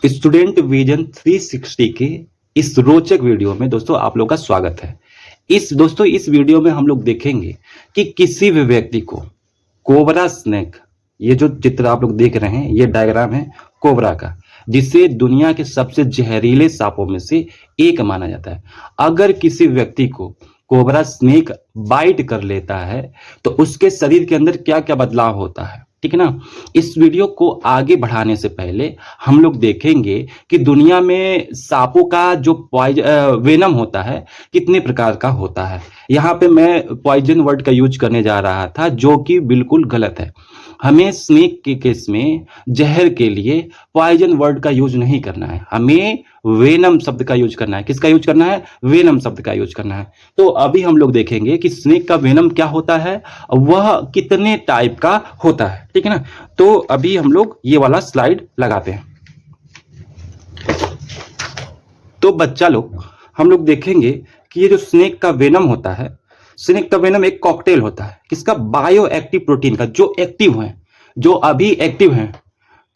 Student vision 360 के इस रोचक वीडियो में दोस्तों आप लोग का स्वागत है। इस वीडियो में हम लोग देखेंगे कि किसी भी व्यक्ति को कोबरा स्नेक, ये जो चित्र आप लोग देख रहे हैं ये डायग्राम है कोबरा का, जिसे दुनिया के सबसे जहरीले सांपों में से एक माना जाता है। अगर किसी व्यक्ति को कोबरा स्नेक बाइट कर लेता है तो उसके शरीर के अंदर क्या क्या बदलाव होता है, ठीक है ना। इस वीडियो को आगे बढ़ाने से पहले हम लोग देखेंगे कि दुनिया में सांपों का जो वेनम होता है कितने प्रकार का होता है। यहाँ पे मैं पॉइजन वर्ड का यूज करने जा रहा था जो कि बिल्कुल गलत है। हमें स्नेक के केस में जहर के लिए पॉइजन वर्ड का यूज नहीं करना है, हमें वेनम शब्द का यूज करना है। किसका यूज करना है? वेनम शब्द का यूज करना है। तो अभी हम लोग देखेंगे कि स्नेक का वेनम क्या होता है, वह कितने टाइप का होता है, ठीक है ना। तो अभी हम लोग ये वाला स्लाइड लगाते हैं। तो बच्चा लोग हम लोग देखेंगे कि ये जो स्नेक का वेनम होता है, स्नेक का वेनम एक कॉकटेल होता है किसका? बायो एक्टिव प्रोटीन का, जो एक्टिव है, जो अभी एक्टिव है,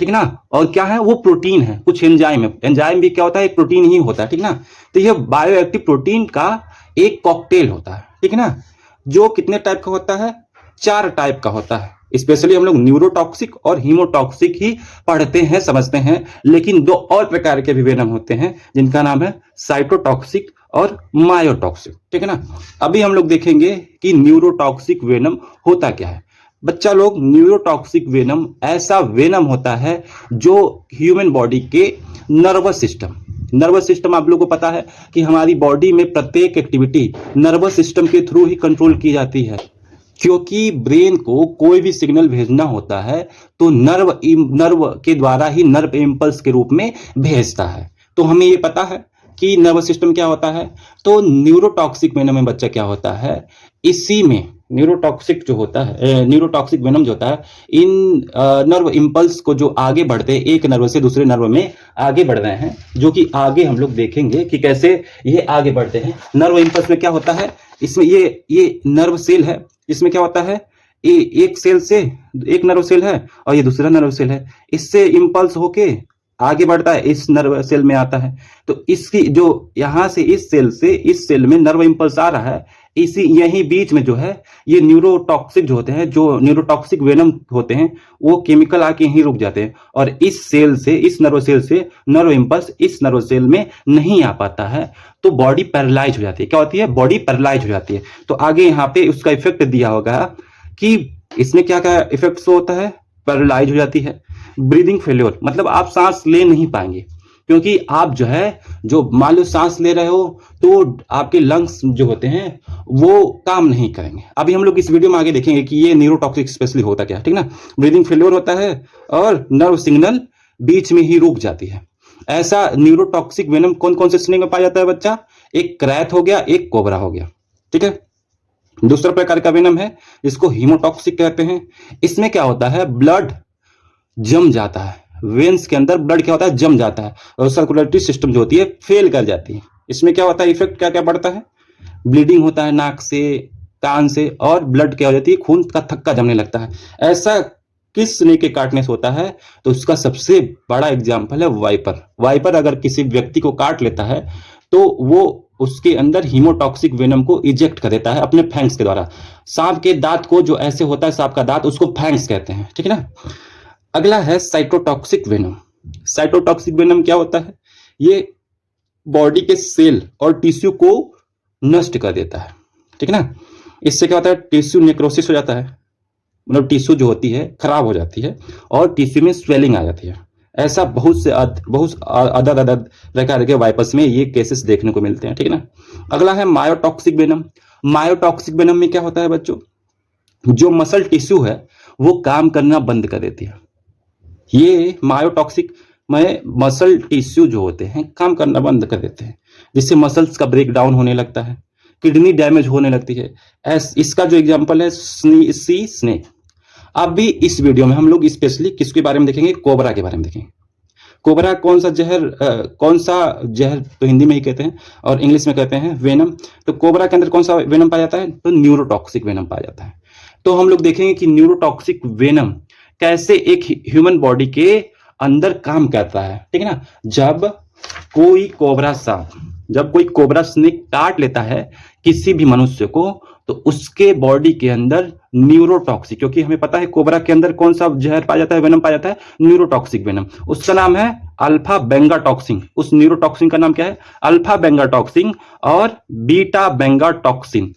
ठीक ना। और क्या है? वो प्रोटीन है, कुछ एंजाइम है। एंजाइम भी क्या होता है? एक प्रोटीन ही होता है, ठीक ना। तो ये बायो एक्टिव प्रोटीन का एक कॉकटेल होता है, ठीक ना, जो कितने टाइप का होता है? 4 टाइप का होता है। स्पेशली हम लोग न्यूरोटॉक्सिक और हीमोटॉक्सिक ही पढ़ते हैं, समझते हैं, लेकिन 2 और प्रकार के भी वेनम होते हैं जिनका नाम है साइटोटॉक्सिक और मायोटॉक्सिक, ठीक है ना। अभी हम लोग देखेंगे कि न्यूरोटॉक्सिक वेनम होता क्या है। बच्चा लोग, न्यूरोटॉक्सिक वेनम ऐसा वेनम होता है जो ह्यूमन बॉडी के नर्वस सिस्टम आप लोगों को पता है कि हमारी बॉडी में प्रत्येक एक्टिविटी नर्वस सिस्टम के थ्रू ही कंट्रोल की जाती है, क्योंकि ब्रेन को कोई भी सिग्नल भेजना होता है तो नर्व के द्वारा ही नर्व इम्पल्स के रूप में भेजता है। तो हमें ये पता है कि नर्वस सिस्टम क्या होता है। तो न्यूरोटॉक्सिक वेनम में बच्चा क्या होता है, इसी में न्यूरोटॉक्सिक वेनम जो होता है, इन नर्व इम्पल्स को जो आगे बढ़ते हैं, एक नर्व से दूसरे नर्व में आगे बढ़ रहे हैं, जो कि आगे हम लोग देखेंगे कि कैसे ये आगे बढ़ते हैं। नर्व इम्पल्स में क्या होता है, इसमें ये नर्व सेल है, इसमें क्या होता है, एक सेल से एक नर्व सेल है और ये दूसरा नर्व सेल है, इससे इम्पल्स होके आगे बढ़ता है, इस नर्व सेल में आता है। तो इसकी जो यहां से इस सेल में नर्व इम्पल्स आ रहा है, इसी यही बीच में जो है ये न्यूरोटॉक्सिक जो होते हैं, जो न्यूरोटॉक्सिक वेनम होते हैं, वो केमिकल आके यहीं रुक जाते हैं और इस नर्व सेल से नर्व इम्पल्स इस नर्व सेल में नहीं आ पाता है, तो बॉडी पैरालाइज हो जाती है। क्या होती है? बॉडी पैरालाइज हो जाती है। तो आगे यहाँ पे उसका इफेक्ट दिया होगा कि इसमें क्या क्या इफेक्ट्स होता है, पैरालाइज हो जाती है। ब्रीदिंग फेल्योर, मतलब आप सांस ले नहीं पाएंगे, क्योंकि आप जो मान लो सांस ले रहे हो तो आपके लंग्स जो होते हैं वो काम नहीं करेंगे। अभी हम लोग इस वीडियो में आगे देखेंगे कि ये न्यूरोटॉक्सिक स्पेशली होता क्या, ठीक ना। ब्रीदिंग फेल्योर होता है और नर्व सिग्नल बीच में ही रुक जाती है। ऐसा न्यूरोटॉक्सिक वेनम कौन कौन से स्नेक में पाया जाता है बच्चा? एक क्रैथ हो गया, एक कोबरा हो गया, ठीक है। दूसरा प्रकार का वेनम है जिसको हीमोटॉक्सिक कहते हैं। इसमें क्या होता है, ब्लड जम जाता है, वेन्स के अंदर ब्लड क्या होता है, जम जाता है और सर्कुलेटरी सिस्टम जो होती है फेल कर जाती है। इसमें क्या होता है, इफेक्ट क्या क्या पड़ता है, ब्लीडिंग होता है नाक से, कान से, और ब्लड क्या हो जाती है, खून का थक्का जमने लगता है। ऐसा किस स्नेक के काटने से होता है? तो उसका सबसे बड़ा एग्जाम्पल है वाइपर अगर किसी व्यक्ति को काट लेता है तो वो उसके अंदर हीमोटॉक्सिक वेनम को इजेक्ट कर देता है अपने फैंक्स के द्वारा। सांप के दांत को जो ऐसे होता है, सांप का दांत, उसको फैंक्स कहते हैं, ठीक है ना। अगला है साइटोटॉक्सिक वेनम। साइटोटॉक्सिक वेनम क्या होता है, ये बॉडी के सेल और टिश्यू को नष्ट कर देता है, ठीक है ना। इससे क्या होता है, टिश्यू नेक्रोसिस हो जाता है, मतलब टिश्यू जो होती है खराब हो जाती है और टिश्यू में स्वेलिंग आ जाती है। ऐसा बहुत अदद प्रकार के वाइपर्स में ये केसेस देखने को मिलते हैं, ठीक है ना। अगला है मायोटॉक्सिक वेनम। मायोटॉक्सिक वेनम में क्या होता है बच्चों, जो मसल टिश्यू है वो काम करना बंद कर देती है। ये मायोटॉक्सिक में मसल टिश्यू जो होते हैं काम करना बंद कर देते हैं, जिससे मसल्स का ब्रेक डाउन होने लगता है, किडनी डैमेज होने लगती है। इसका जो एग्जांपल है स्नेक। अब भी इस वीडियो में हम लोग स्पेशली किसके बारे में देखेंगे, कोबरा के बारे में देखेंगे। कोबरा कौन सा जहर तो हिंदी में ही कहते हैं और इंग्लिश में कहते हैं वेनम। तो कोबरा के अंदर कौन सा वेनम पाया जाता है, तो न्यूरोटॉक्सिक वेनम पाया जाता है। तो हम लोग देखेंगे कि न्यूरोटॉक्सिक वेनम कैसे एक ह्यूमन बॉडी के अंदर काम करता है, ठीक है ना। जब कोई कोबरा स्नेक काट लेता है किसी भी मनुष्य को, तो उसके बॉडी के अंदर न्यूरोटॉक्सिक, क्योंकि हमें पता है कोबरा के अंदर कौन सा जहर पाया जाता है, वेनम पाया जाता है, न्यूरोटॉक्सिक वेनम। उसका नाम है अल्फा बेंगाटॉक्सिन। उस न्यूरोटॉक्सिन का नाम क्या है? अल्फा बेंगाटॉक्सिन और बीटा बेंगाटॉक्सिन।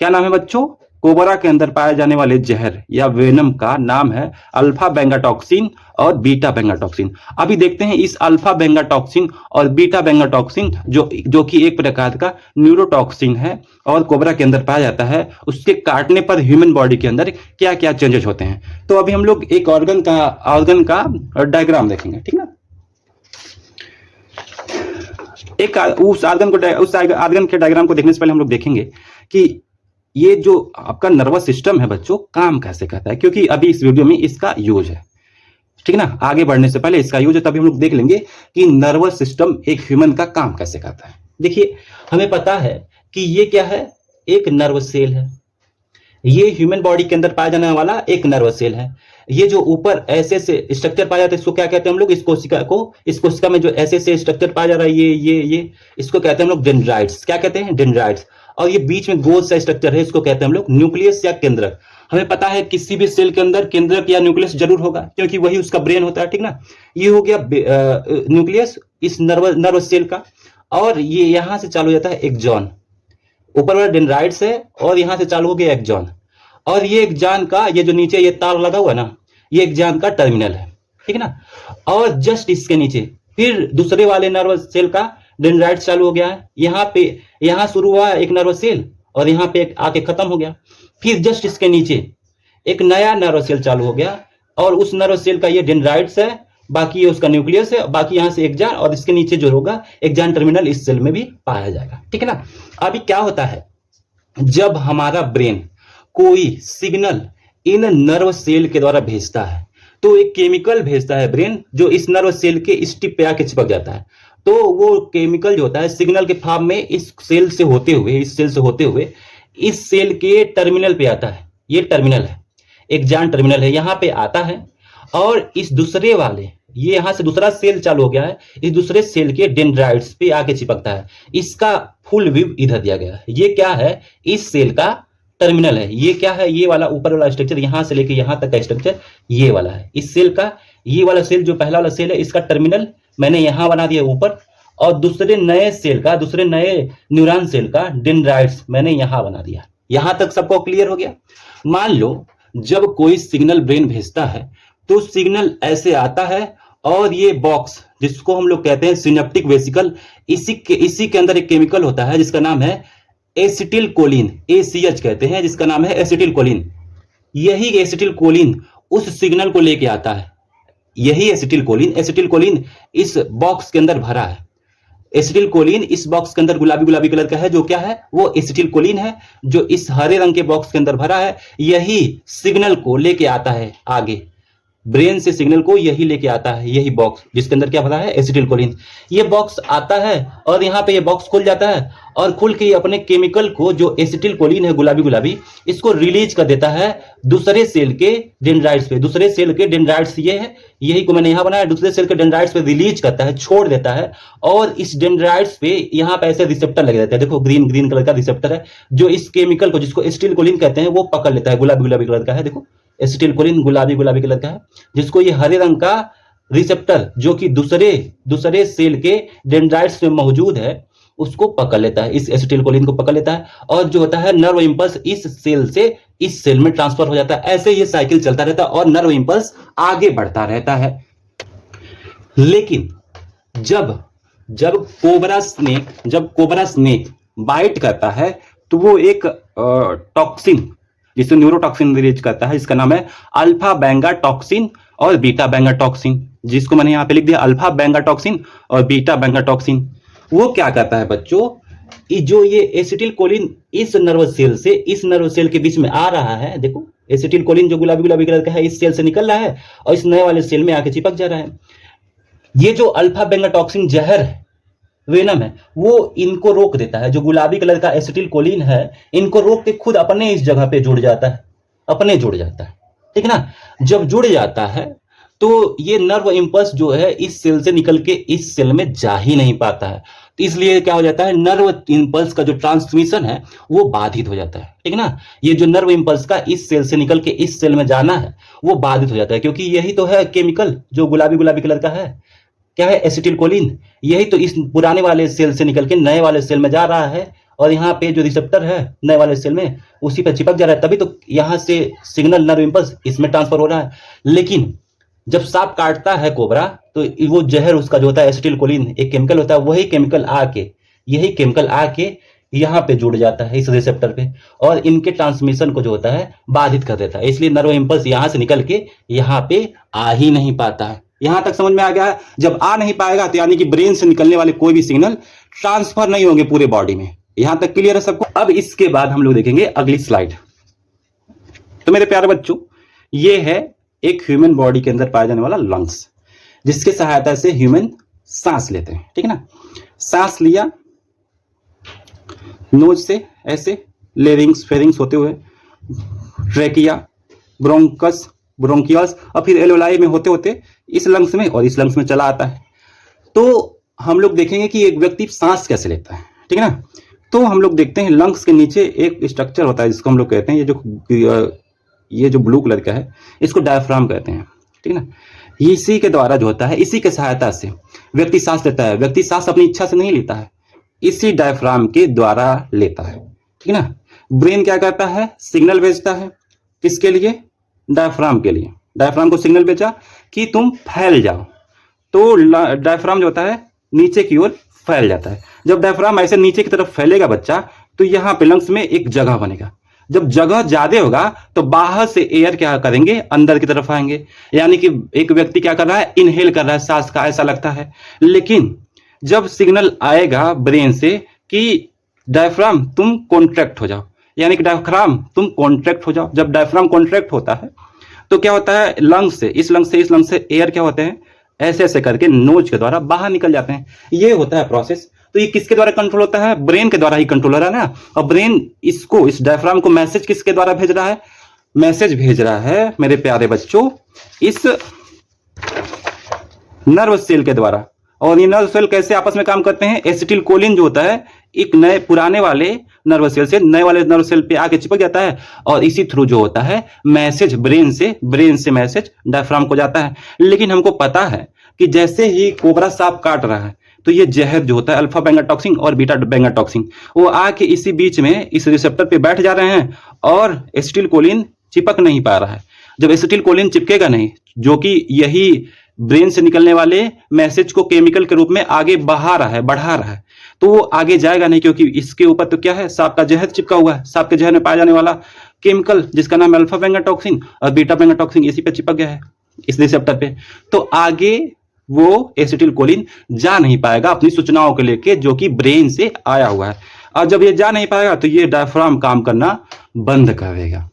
क्या नाम है बच्चों? कोबरा के अंदर पाए जाने वाले जहर या वेनम का नाम है अल्फा बेंगाटॉक्सिन और बीटा बेंगाटॉक्सिन। अभी देखते हैं इस अल्फा बेंगाटॉक्सिन और बीटा बेंगाटॉक्सिन जो कि एक प्रकार का न्यूरोटॉक्सिन है और कोबरा के अंदर पाया जाता है, उसके काटने पर ह्यूमन बॉडी के अंदर क्या क्या चेंजेस होते हैं। तो अभी हम लोग एक ऑर्गन का डायग्राम देखेंगे, ठीक ना। उस ऑर्गन के डायग्राम को देखने से पहले हम लोग देखेंगे कि ये जो आपका नर्वस सिस्टम है बच्चों, काम कैसे करता है, क्योंकि अभी इस वीडियो में इसका यूज है, ठीक ना। आगे बढ़ने से पहले इसका यूज है, तभी हम लोग देख लेंगे कि नर्वस सिस्टम एक ह्यूमन का काम कैसे करता है। देखिए, हमें पता है कि ये क्या है, एक नर्व सेल है। ये ह्यूमन बॉडी के अंदर पाया जाने वाला एक नर्व सेल है। ये जो ऊपर ऐसे से स्ट्रक्चर पाया जाता है, इसको क्या कहते हैं हम लोग? इस कोशिका में जो ऐसे से स्ट्रक्चर पाया जा रहा है, ये इसको कहते हैं हम लोग डेंड्राइट्स। क्या कहते हैं? डेंड्राइट्स। और ये बीच में गोल सा स्ट्रक्चर है, इसको कहते हैं हम लोग न्यूक्लियस या केंद्रक। हमें पता है किसी भी सेल के अंदर केंद्रक या न्यूक्लियस जरूर होगा, क्योंकि वही उसका ब्रेन होता है, ठीक ना। ये हो गया न्यूक्लियस इस नर्व सेल का। और ये यहां से चालू हो जाता है एक्सॉन। ऊपर वाला डेंड्राइट्स है और यहां से चालू हो गया एक्सॉन। और ये एक्सॉन का ये जो नीचे ये तार लगा हुआ है ना, ये एक्सॉन का टर्मिनल है, ठीक है ना। और जस्ट इसके नीचे फिर दूसरे वाले नर्व सेल का डेंड्राइट चालू हो गया है। यहाँ शुरू हुआ एक नर्व सेल और यहाँ पे आके खत्म हो गया। फिर जस्ट इसके नीचे एक नया नर्व सेल चालू हो गया और उस नर्व सेल का ये डेंड्राइट्स है, बाकी ये उसका न्यूक्लियस है, बाकी यहाँ से एक्सॉन और इसके नीचे जो होगा एक्सॉन टर्मिनल इस सेल में भी पाया जाएगा, ठीक है ना। अभी क्या होता है, जब हमारा ब्रेन कोई सिग्नल इन नर्व सेल के द्वारा भेजता है, तो एक केमिकल भेजता है ब्रेन, जो इस नर्व सेल के इस टिप पे आके चिपक जाता है। तो वो केमिकल जो होता है सिग्नल के फॉर्म में इस सेल से होते हुए इस सेल के टर्मिनल पे आता है। ये टर्मिनल है, एक्सॉन टर्मिनल है, यहाँ पे आता है और इस दूसरे वाले ये यहाँ से दूसरा सेल चालू हो गया है, इस दूसरे सेल के डेंड्राइट्स पे आके चिपकता है। इसका फुल व्यू इधर दिया गया है। ये क्या है? इस सेल का टर्मिनल है। ये क्या है? ये वाला ऊपर वाला स्ट्रक्चर, यहां से लेके यहां तक का स्ट्रक्चर ये वाला है। इस सेल का ये वाला सेल जो पहला वाला सेल है, इसका टर्मिनल मैंने यहां बना दिया ऊपर, और दूसरे नए न्यूरॉन सेल का डेंड्राइट्स मैंने यहां बना दिया। यहां तक सबको क्लियर हो गया। मान लो जब कोई सिग्नल ब्रेन भेजता है तो सिग्नल ऐसे आता है और ये बॉक्स जिसको हम लोग कहते हैं सिनेप्टिक वेसिकल, इसी के अंदर एक केमिकल होता है जिसका नाम है एसिटिल कोलिन, ACH कहते हैं, जिसका नाम है एसिटिल कोलिन। यही एसिटिल कोलिन उस सिग्नल को लेके आता है। यही एसिटिल कोलिन इस बॉक्स के अंदर भरा है। एसिटिल कोलिन इस बॉक्स के अंदर गुलाबी कलर का है, जो क्या है? वो एसिटिल कोलिन है, जो इस हरे रंग के बॉक्स के अंदर भरा है। यही सिग्नल को लेके आता है आगे, ब्रेन से सिग्नल को यही लेके आता है, यही बॉक्स जिसके अंदर क्या भरा है? Acetyl Colin. ये बॉक्स आता है और यहाँ पे ये बॉक्स खुल जाता है और खुल के अपने केमिकल को, जो एसिटिल कोलिन है गुलाबी, इसको रिलीज कर देता है दूसरे सेल के डेंड्राइट्स पे। दूसरे सेल के डेंड्राइट्स ये है, यही को मैंने यहाँ बनाया। दूसरे सेल के डेंड्राइट्स पे रिलीज करता है, छोड़ देता है, और इस डेंड्राइट्स पे यहाँ पे ऐसे रिसेप्टर लगे रहते हैं। देखो ग्रीन कलर का रिसेप्टर है, जो इस केमिकल को, जिसको एसिटिल कोलिन कहते हैं, वो पकड़ लेता है। गुलाबी कलर का है, देखो एसिटिल कोलिन गुलाबी कलर का है, जिसको ये हरे रंग का रिसेप्टर, जो कि दूसरे सेल के डेंड्राइट्स में मौजूद है, उसको पकड़ लेता है, इस एसिटिल कोलिन को पकड़ लेता है, और जो होता है नर्व इंपल्स इस सेल से इस सेल में ट्रांसफर हो जाता है। ऐसे ये साइकिल चलता रहता है और नर्व इंपल्स आगे बढ़ता रहता है। लेकिन जब कोबरा स्नेक बाइट करता है, तो वो एक टॉक्सिन, जिसे न्यूरोटॉक्सिन रिलीज करता है, इसका नाम है अल्फा बेंगाटॉक्सिन और बीटा बेंगाटॉक्सिन, जिसको मैंने यहाँ पे लिख दिया अल्फा बेंगाटॉक्सिन और बीटा बेंगाटॉक्सिन। वो क्या करता है बच्चों, जो ये एसिटिल कोलिन इस नर्व सेल से इस नर्व सेल के बीच में आ रहा है, देखो एसिटिल कोलिन जो गुलाबी कलर का है, इस सेल से निकल रहा है और इस नए वाले सेल में आके चिपक जा रहा है। ये जो अल्फा बेंगाटॉक्सिन जहर है, वेनम है, वो इनको रोक देता है। जो गुलाबी कलर का एसिटिल कोलिन है, इनको रोक के खुद अपने इस जगह पे जुड़ जाता है, ठीक है ना। जब जुड़ जाता है तो ये नर्व इम्पल्स जो है इस सेल से निकल के इस सेल में जा ही नहीं पाता है, तो इसलिए क्या हो जाता है, नर्व इम्पल्स का जो ट्रांसमिशन है वो बाधित हो जाता है, ठीक ना। ये जो नर्व इम्पल्स का इस सेल से निकल के इस सेल में जाना है वो बाधित हो जाता है, क्योंकि यही तो है केमिकल जो गुलाबी गुलाबी कलर का है, क्या है, एसिटिलकोलिन। यही तो इस पुराने वाले सेल से निकल के नए वाले सेल में जा रहा है, और यहाँ पे जो रिसेप्टर है नए वाले सेल में उसी पर चिपक जा रहा है, तभी तो यहाँ से सिग्नल नर्व इम्पल्स इसमें ट्रांसफर हो रहा है। लेकिन जब सांप काटता है कोबरा, तो वो जहर उसका जो होता है एसिटिलकोलिन एक केमिकल होता है, वही केमिकल आके, यही केमिकल आके यहाँ पे जुड़ जाता है इस रिसेप्टर पे, और इनके ट्रांसमिशन को जो होता है बाधित कर देता है। इसलिए नर्व इम्पल्स यहाँ से निकल के यहाँ पे आ ही नहीं पाता है। यहां तक समझ में आ गया है। जब आ नहीं पाएगा तो यानी कि ब्रेन से निकलने वाले कोई भी सिग्नल ट्रांसफर नहीं होंगे पूरे बॉडी में। यहां तक क्लियर है सबको। अब इसके बाद हम लोग देखेंगे अगली स्लाइड। तो मेरे प्यारे बच्चों, ये है एक ह्यूमन बॉडी के अंदर पाया जाने वाला लंग्स, जिसके सहायता से ह्यूमन सांस लेते हैं, ठीक है ना। सांस लिया नोज से ऐसे, लेरिंग्स फेरिंग्स होते हुए, ट्रेकिया, ब्रोंकस, ब्रोंकियल्स, और फिर एलोलाई में होते होते इस लंग्स में, और इस लंग्स में चला आता है। तो हम लोग देखेंगे कि एक व्यक्ति सांस कैसे लेता है, ठीक है ना। तो हम लोग देखते हैं लंग्स के नीचे एक स्ट्रक्चर होता है जिसको हम लोग कहते हैं, ये जो ब्लू कलर का है इसको डायफ्राम कहते हैं, ठीक है ना। इसी के द्वारा जो होता है, इसी के सहायता से व्यक्ति सांस लेता है। व्यक्ति सांस अपनी इच्छा से नहीं लेता है, इसी डायफ्राम के द्वारा लेता है, ठीक है ना। ब्रेन क्या करता है, सिग्नल भेजता है, किसके लिए, डायफ्राम के लिए। डायफ्राम को सिग्नल भेजा कि तुम फैल जाओ, तो डायफ्राम जो होता है नीचे की ओर फैल जाता है। जब डायफ्राम ऐसे नीचे की तरफ फैलेगा बच्चा, तो यहाँ पे लंग्स में एक जगह बनेगा। जब जगह ज्यादा होगा तो बाहर से एयर क्या करेंगे, अंदर की तरफ आएंगे। यानी कि एक व्यक्ति क्या कर रहा है, इनहेल कर रहा है सांस का, ऐसा लगता है। लेकिन जब सिग्नल आएगा ब्रेन से कि डायफ्राम तुम कॉन्ट्रैक्ट हो जाओ, यानी कि डायफ्राम तुम कॉन्ट्रैक्ट हो जाओ, जब डायफ्राम कॉन्ट्रैक्ट होता है तो क्या होता है, लंग्स से, इस लंग्स से इस लंग्स से एयर क्या होते हैं, ऐसे ऐसे करके नोज के द्वारा बाहर निकल जाते हैं। ये होता है प्रोसेस। तो ये किसके द्वारा कंट्रोल होता है, ब्रेन के द्वारा ही कंट्रोल हो रहा है ना। और ब्रेन इसको, इस डायफ्राम को मैसेज किसके द्वारा भेज रहा है, मैसेज भेज रहा है मेरे प्यारे बच्चों इस नर्व सेल के द्वारा। और ये नर्व सेल कैसे आपस में काम करते हैं, एसिटिलकोलिन जो होता है एक नए पुराने वाले नर्व सेल से नए वाले नर्व सेल पे आके चिपक जाता है, और इसी थ्रू जो होता है मैसेज ब्रेन से मैसेज डायफ्राम को जाता है। लेकिन हमको पता है कि जैसे ही कोबरा सांप काट रहा है तो ये जहर जो होता है अल्फा बेंगा टॉक्सिन और बीटा बेंगा टॉक्सिन, वो आके इसी बीच में इस रिसेप्टर पे बैठ जा रहे हैं, और एसिटिलकोलिन चिपक नहीं पा रहा है। जब एसिटिलकोलिन चिपकेगा नहीं, जो कि यही ब्रेन से निकलने वाले मैसेज को केमिकल के रूप में आगे बढ़ा रहा है, तो वो आगे जाएगा नहीं, क्योंकि इसके ऊपर तो क्या है, सांप का जहर चिपका हुआ है। सांप के जहर में पाया जाने वाला केमिकल जिसका नाम है अल्फा बेंगा टॉक्सिन और बीटा बेंगा टॉक्सिन, इसी पे चिपक गया है इस रिसेप्टर पे। तो आगे वो एसिटिलकोलिन जा नहीं पाएगा अपनी सूचनाओं को लेके, जो कि ब्रेन से आया हुआ है। और जब ये जा नहीं पाएगा तो ये डायफ्राम काम करना बंद कर देगा।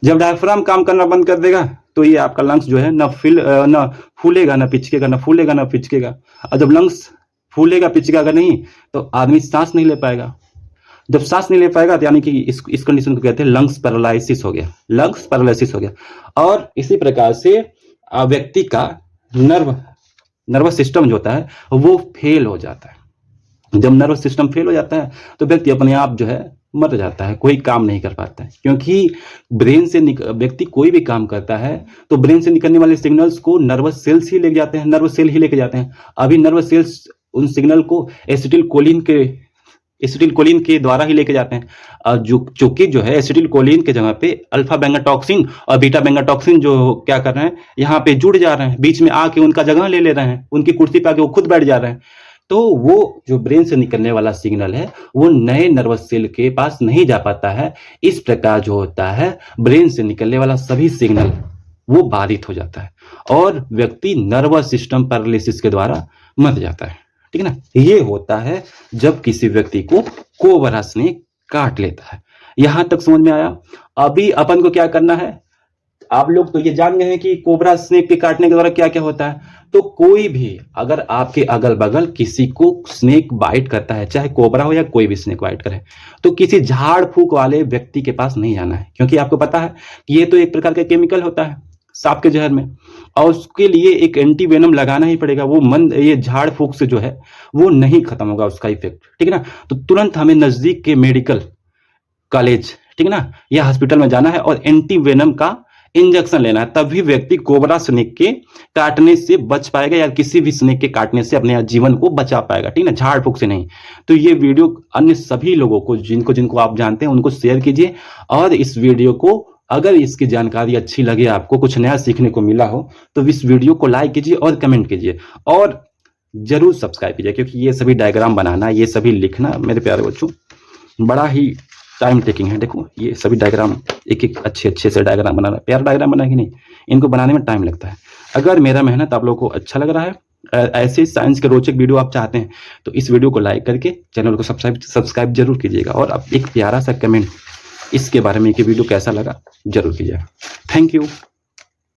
जब डायफ्राम काम करना बंद कर देगा तो ये आपका लंग्स जो है न फूलेगा न पिचकेगा, न फूलेगा न पिचकेगा। और जब लंग्स फूलेगा पिचकेगा नहीं तो आदमी सांस नहीं ले पाएगा। जब सांस नहीं ले पाएगा तो यानी कि इस कंडीशन को कहते हैं लंग्स पैरालिसिस हो गया, लंग्स पैरालिसिस हो गया। और इसी प्रकार से व्यक्ति का नर्वस सिस्टम जो होता है वो फेल हो जाता है। जब नर्वस सिस्टम फेल हो जाता है तो व्यक्ति अपने आप जो है मर जाता है, कोई काम नहीं कर पाता है। क्योंकि ब्रेन से व्यक्ति कोई भी काम करता है तो ब्रेन से निकलने वाले सिग्नल्स को नर्वस सेल्स ही लेके जाते हैं, नर्वस सेल ही लेके जाते हैं। अभी नर्वस सेल्स उन सिग्नल को एसिटिलकोलिन के द्वारा ही लेके जाते हैं। और चूंकि जो है एसिटिलकोलिन के जगह पे अल्फा बेंगा टॉक्सिन और बीटा बेंगा टॉक्सिन जो क्या कर रहे हैं, यहाँ पे जुड़ जा रहे हैं, बीच में आके उनका जगह ले रहे हैं, उनकी कुर्सी पे आके वो खुद बैठ जा रहे हैं। तो वो जो ब्रेन से निकलने वाला सिग्नल है वो नए नर्वस सेल के पास नहीं जा पाता है। इस प्रकार जो होता है ब्रेन से निकलने वाला सभी सिग्नल वो बाधित हो जाता है और व्यक्ति नर्वस सिस्टम पैरालिसिस के द्वारा मर जाता है, ठीक है ना। ये होता है जब किसी व्यक्ति को कोबरा स्नेक काट लेता है। यहां तक समझ में आया। अभी अपन को क्या करना है, आप लोग तो ये जान गए हैं कि कोबरा स्नेक के काटने के द्वारा क्या क्या होता है। तो कोई भी अगर आपके अगल बगल किसी को स्नेक बाइट करता है, चाहे कोबरा हो या कोई भी स्नेक बाइट करे, तो किसी झाड़ फूक वाले व्यक्ति के पास नहीं जाना है। क्योंकि आपको पता है कि ये तो एक प्रकार का केमिकल होता है, सांप के जहर में, और उसके लिए एक एंटी वेनम लगाना ही पड़ेगा। वो ये झाड़ फूक से जो है वो नहीं खत्म होगा उसका इफेक्ट, ठीक है ना। तो तुरंत हमें नजदीक के मेडिकल कॉलेज, ठीक है ना, या हॉस्पिटल में जाना है और एंटी वेनम का इंजेक्शन लेना है, तभी व्यक्ति कोबरा स्नेक के काटने से बच पाएगा या किसी भी स्नेक के काटने से अपने जीवन को बचा पाएगा, ठीक है ना, झाड़ फूक से नहीं। तो ये वीडियो अन्य सभी लोगों को जिनको आप जानते हैं उनको शेयर कीजिए, और इस वीडियो को अगर इसकी जानकारी अच्छी लगे, आपको कुछ नया सीखने को मिला हो, तो इस वीडियो को लाइक कीजिए और कमेंट कीजिए और जरूर सब्सक्राइब कीजिए, क्योंकि ये सभी डायग्राम बनाना, ये सभी लिखना मेरे प्यारे बच्चों बड़ा ही टाइम टेकिंग है। देखो ये सभी डायग्राम, एक एक अच्छे से डायग्राम बनाना, प्यारा डायग्राम बना कि नहीं, इनको बनाने में टाइम लगता है। अगर मेरा मेहनत आप लोगों को अच्छा लग रहा है, ऐसे साइंस के रोचक वीडियो आप चाहते हैं, तो इस वीडियो को लाइक करके चैनल को सब्सक्राइब जरूर कीजिएगा, और अब एक प्यारा सा कमेंट इसके बारे में कि वीडियो कैसा लगा जरूर कीजिएगा। Thank you.